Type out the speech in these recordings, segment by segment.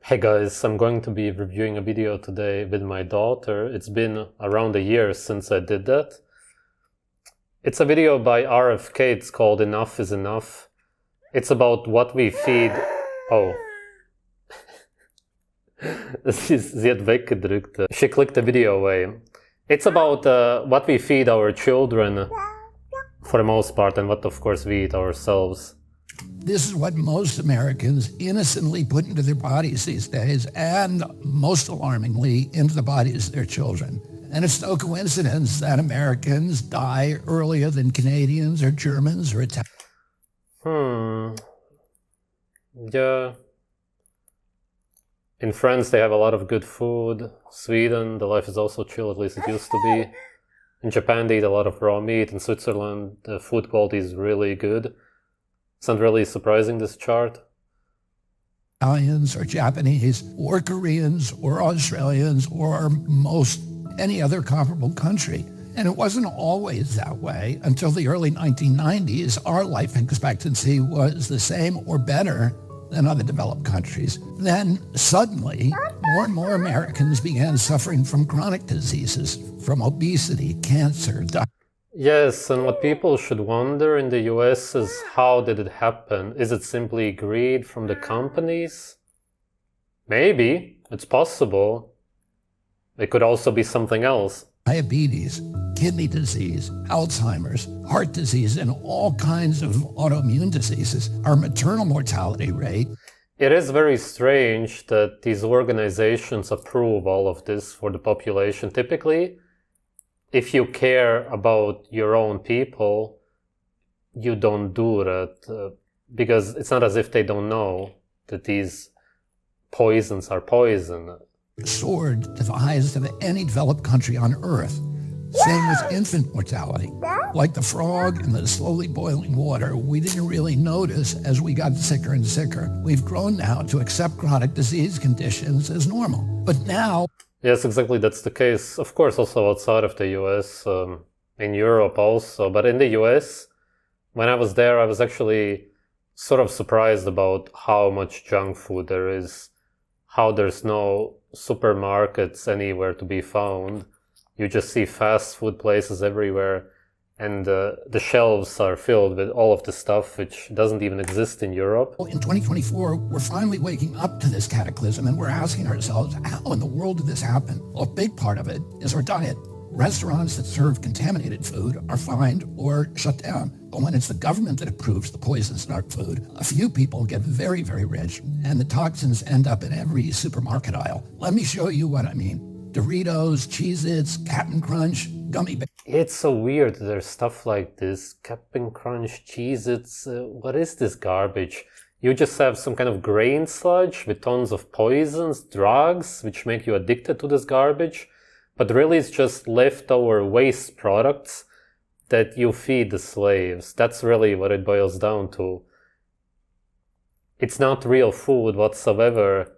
Hey guys, I'm going to be reviewing a video today with my daughter. It's been around a year since I did that. It's a video by RFK, it's called Enough is Enough. It's about what we feed... Oh. Sie hat weggedrückt. She clicked the video away. It's about what we feed our children for the most part and what of course we eat ourselves. This is what most Americans innocently put into their bodies these days, and most alarmingly, into the bodies of their children. And it's no coincidence that Americans die earlier than Canadians or Germans or Italians. Yeah. In France, they have a lot of good food. Sweden, the life is also chill, at least it used to be. In Japan, they eat a lot of raw meat. In Switzerland, the food quality is really good. It's not really surprising, this chart. Italians or Japanese or Koreans or Australians or any other comparable country. And it wasn't always that way until the early 1990s. Our life expectancy was the same or better than other developed countries. Then suddenly, more and more Americans began suffering from chronic diseases, from obesity, cancer, Yes, and what people should wonder in the US is how did it happen? Is it simply greed from the companies? Maybe, it's possible. It could also be something else. Diabetes, kidney disease, Alzheimer's, heart disease, and all kinds of autoimmune diseases. Our maternal mortality rate. It is very strange that these organizations approve all of this for the population. Typically, if you care about your own people, you don't do that because it's not as if they don't know that these poisons are poison. Soared to the highest of any developed country on Earth. Same with infant mortality. Like the frog in the slowly boiling water, we didn't really notice as we got sicker and sicker. We've grown now to accept chronic disease conditions as normal. But now... Yes, exactly, that's the case. Of course, also outside of the US, in Europe also. But in the US, when I was there, I was actually sort of surprised about how much junk food there is, how there's no supermarkets anywhere to be found. You just see fast food places everywhere, and the shelves are filled with all of the stuff which doesn't even exist in Europe. In 2024, we're finally waking up to this cataclysm, and we're asking ourselves, how in the world did this happen? Well, a big part of it is our diet. Restaurants that serve contaminated food are fined or shut down. But when it's the government that approves the poisons in our food, a few people get very, very rich, and the toxins end up in every supermarket aisle. Let me show you what I mean. Doritos, Cheez-Its, Cap'n Crunch, gummy bears. It's so weird that there's stuff like this. Cap'n Crunch, Cheez-Its, what is this garbage? You just have some kind of grain sludge with tons of poisons, drugs, which make you addicted to this garbage. But really it's just leftover waste products that you feed the slaves. That's really what it boils down to. It's not real food whatsoever.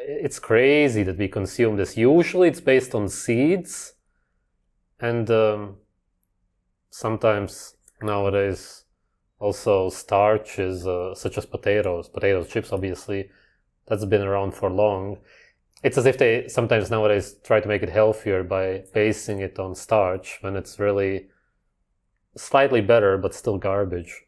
It's crazy that we consume this. Usually it's based on seeds, and sometimes nowadays also starches, such as potato chips, obviously. That's been around for long. It's as if they sometimes nowadays try to make it healthier by basing it on starch, when it's really slightly better, but still garbage.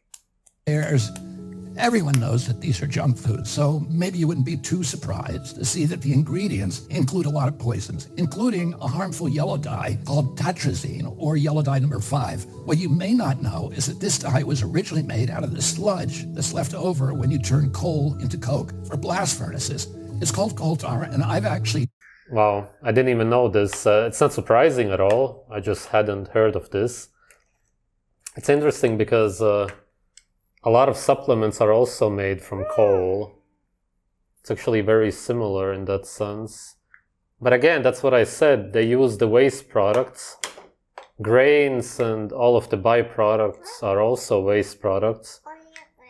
Everyone knows that these are junk foods, so maybe you wouldn't be too surprised to see that the ingredients include a lot of poisons, including a harmful yellow dye called tetrazine, or yellow dye number 5. What you may not know is that this dye was originally made out of the sludge that's left over when you turn coal into coke for blast furnaces. It's called coal tar, and I've actually... Wow, I didn't even know this. It's not surprising at all. I just hadn't heard of this. It's interesting because a lot of supplements are also made from coal. It's actually very similar in that sense. But again, that's what I said. They use the waste products. Grains and all of the byproducts are also waste products,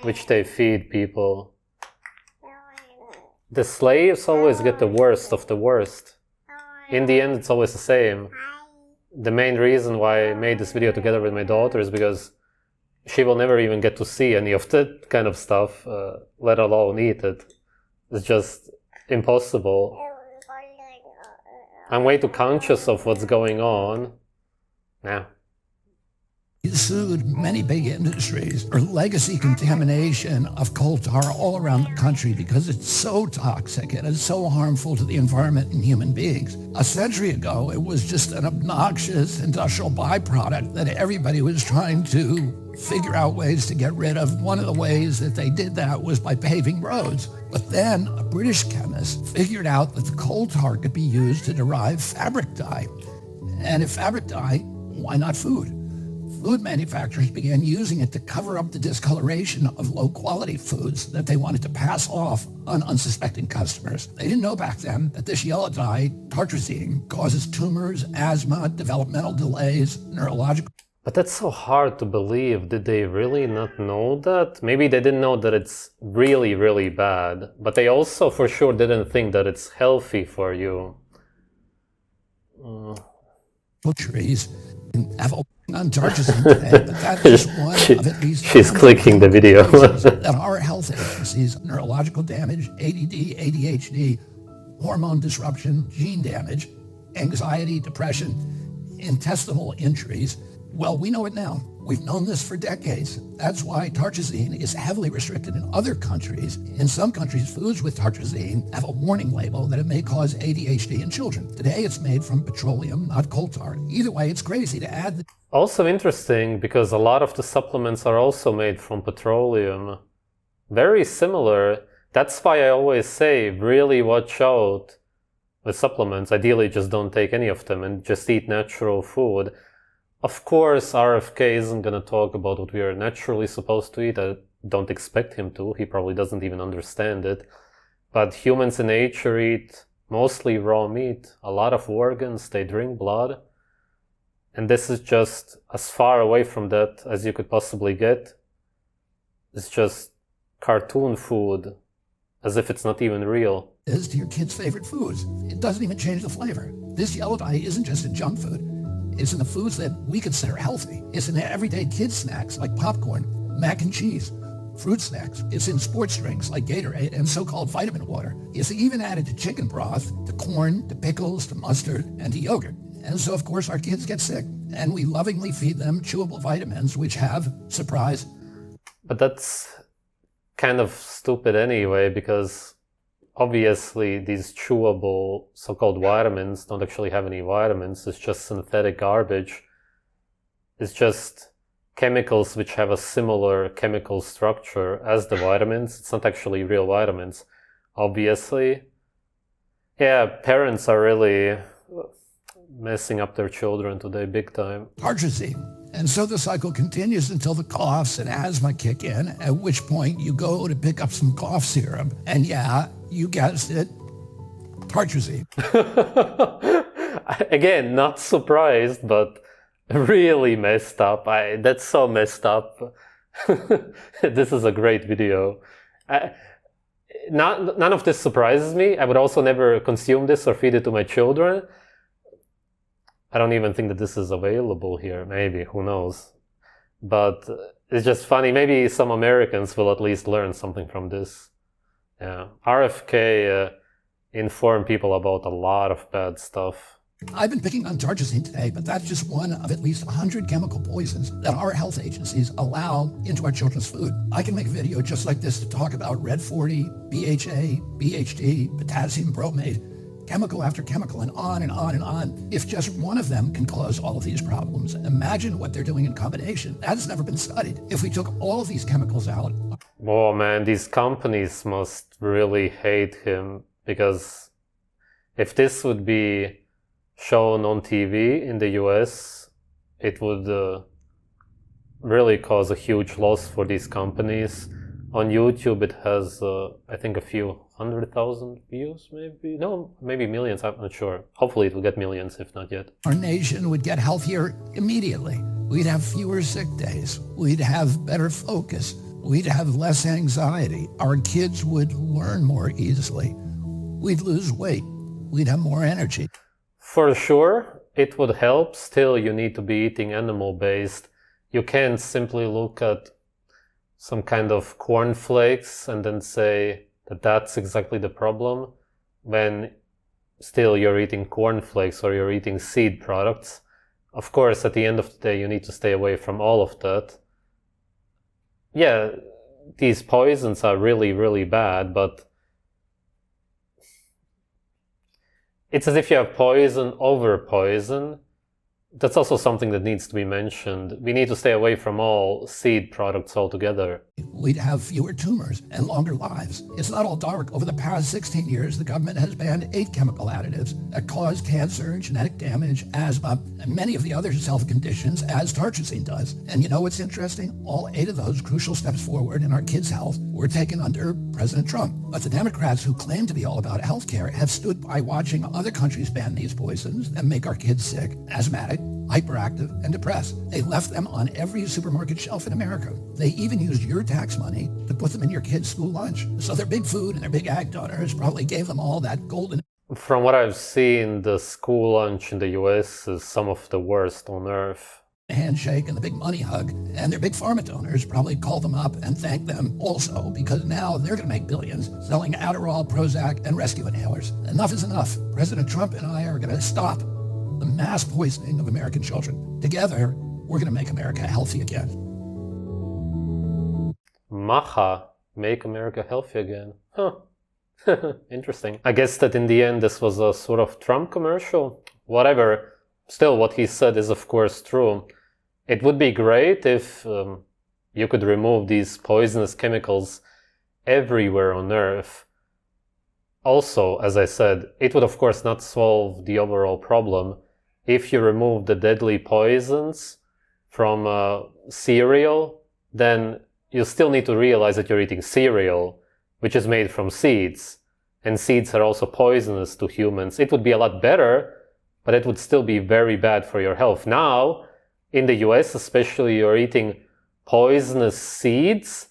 which they feed people. The slaves always get the worst of the worst. In the end, it's always the same. The main reason why I made this video together with my daughter is because she will never even get to see any of that kind of stuff, let alone eat it. It's just impossible. I'm way too conscious of what's going on. Nah. He's sued many big industries for legacy contamination of coal tar all around the country because it's so toxic and it's so harmful to the environment and human beings. A century ago, it was just an obnoxious industrial byproduct that everybody was trying to figure out ways to get rid of. One of the ways that they did that was by paving roads. But then a British chemist figured out that the coal tar could be used to derive fabric dye. And if fabric dye, why not food? Food manufacturers began using it to cover up the discoloration of low-quality foods that they wanted to pass off on unsuspecting customers. They didn't know back then that this yellow dye, tartrazine, causes tumors, asthma, developmental delays, neurological... But that's so hard to believe. Did they really not know that? Maybe they didn't know that it's really, really bad. But they also for sure didn't think that it's healthy for you. Trees have on tartrazine today, but that's just one of at least... She's clicking the video. that our health agencies, neurological damage, ADD, ADHD, hormone disruption, gene damage, anxiety, depression, intestinal injuries. Well, we know it now. We've known this for decades. That's why tartrazine is heavily restricted in other countries. In some countries, foods with tartrazine have a warning label that it may cause ADHD in children. Today, it's made from petroleum, not coal tar. Either way, it's crazy to add... Also interesting, because a lot of the supplements are also made from petroleum. Very similar. That's why I always say, really watch out with supplements. Ideally, just don't take any of them and just eat natural food. Of course, RFK isn't going to talk about what we are naturally supposed to eat. I don't expect him to. He probably doesn't even understand it. But humans in nature eat mostly raw meat, a lot of organs, they drink blood. And this is just as far away from that as you could possibly get. It's just cartoon food, as if it's not even real. Is to your kids' favorite foods. It doesn't even change the flavor. This yellow dye isn't just in junk food. It's in the foods that we consider healthy. It's in everyday kids' snacks like popcorn, mac and cheese, fruit snacks. It's in sports drinks like Gatorade and so-called vitamin water. It's even added to chicken broth, to corn, to pickles, to mustard, and to yogurt. And so, of course, our kids get sick. And we lovingly feed them chewable vitamins, which have, surprise... But that's kind of stupid anyway, because obviously these chewable so-called vitamins don't actually have any vitamins. It's just synthetic garbage. It's just chemicals which have a similar chemical structure as the vitamins. It's not actually real vitamins, obviously. Yeah, parents are really messing up their children today big time. Tartrazine. And so the cycle continues until the coughs and asthma kick in, at which point you go to pick up some cough syrup. And yeah, you guessed it, tartrazine. Again, not surprised, but really messed up. That's so messed up. This is a great video. None of this surprises me. I would also never consume this or feed it to my children. I don't even think that this is available here. Maybe, who knows? But it's just funny. Maybe some Americans will at least learn something from this. Yeah. RFK informed people about a lot of bad stuff. I've been picking on tartrazine today, but that's just one of at least 100 chemical poisons that our health agencies allow into our children's food. I can make a video just like this to talk about Red 40, BHA, BHD, potassium bromate, chemical after chemical, and on and on and on. If just one of them can cause all of these problems, imagine what they're doing in combination. That's never been studied. If we took all of these chemicals out... Oh man, these companies must really hate him, because if this would be shown on TV in the US, it would really cause a huge loss for these companies. On YouTube, it has, I think, a few 100,000 views, maybe? No, maybe millions, I'm not sure. Hopefully it will get millions, if not yet. Our nation would get healthier immediately. We'd have fewer sick days. We'd have better focus. We'd have less anxiety. Our kids would learn more easily. We'd lose weight. We'd have more energy. For sure, it would help. Still, you need to be eating animal-based. You can't simply look at some kind of cornflakes and then say, that's exactly the problem. When still you're eating cornflakes or you're eating seed products, of course, at the end of the day, you need to stay away from all of that. Yeah, these poisons are really, really bad, but it's as if you have poison over poison. That's also something that needs to be mentioned. We need to stay away from all seed products altogether. We'd have fewer tumors and longer lives. It's not all dark. Over the past 16 years, the government has banned 8 chemical additives that cause cancer, genetic damage, asthma, and many of the other health conditions, as tartracine does. And you know what's interesting? All 8 of those crucial steps forward in our kids' health were taken under President Trump. But the Democrats, who claim to be all about healthcare, have stood by watching other countries ban these poisons and make our kids sick, asthmatic, hyperactive, and depressed. They left them on every supermarket shelf in America. They even used your tax money to put them in your kids' school lunch. So their big food and their big ag donors probably gave them all that golden... From what I've seen, the school lunch in the US is some of the worst on earth. handshake and the big money hug, and their big pharma donors probably called them up and thanked them also, because now they're going to make billions selling Adderall, Prozac, and rescue inhalers. Enough is enough. President Trump and I are going to stop the mass poisoning of American children. Together, we're going to make America healthy again. Maha, make America healthy again. Huh. Interesting. I guess that in the end this was a sort of Trump commercial. Whatever. Still, what he said is of course true. It would be great if you could remove these poisonous chemicals everywhere on Earth. Also, as I said, it would of course not solve the overall problem. If you remove the deadly poisons from cereal, then you still need to realize that you're eating cereal, which is made from seeds. And seeds are also poisonous to humans. It would be a lot better, but it would still be very bad for your health. Now, in the US especially, you're eating poisonous seeds,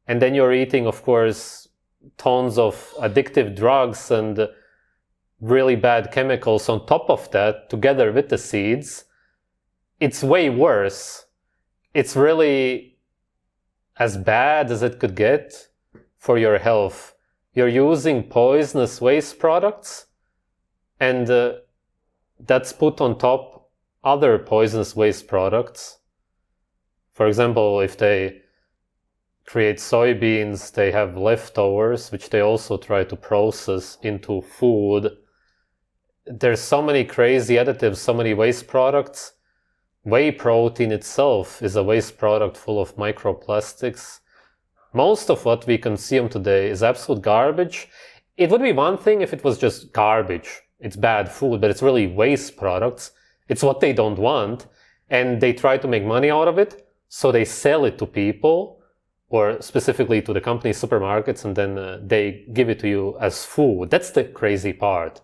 and then you're eating, of course, tons of addictive drugs and really bad chemicals on top of that, together with the seeds. It's way worse. It's really as bad as it could get for your health. You're using poisonous waste products, and that's put on top other poisonous waste products. For example, if they create soybeans, they have leftovers, which they also try to process into food. There's so many crazy additives, so many waste products. Whey protein itself is a waste product full of microplastics. Most of what we consume today is absolute garbage. It would be one thing if it was just garbage. It's bad food, but it's really waste products. It's what they don't want, and they try to make money out of it, so they sell it to people, or specifically to the company supermarkets, and then they give it to you as food. That's the crazy part.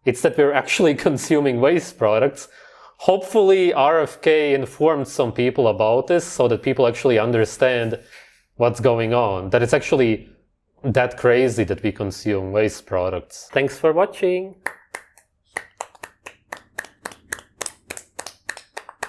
It's that we're actually consuming waste products. Hopefully RFK informed some people about this so that people actually understand what's going on, that it's actually that crazy that we consume waste products. Thanks for watching.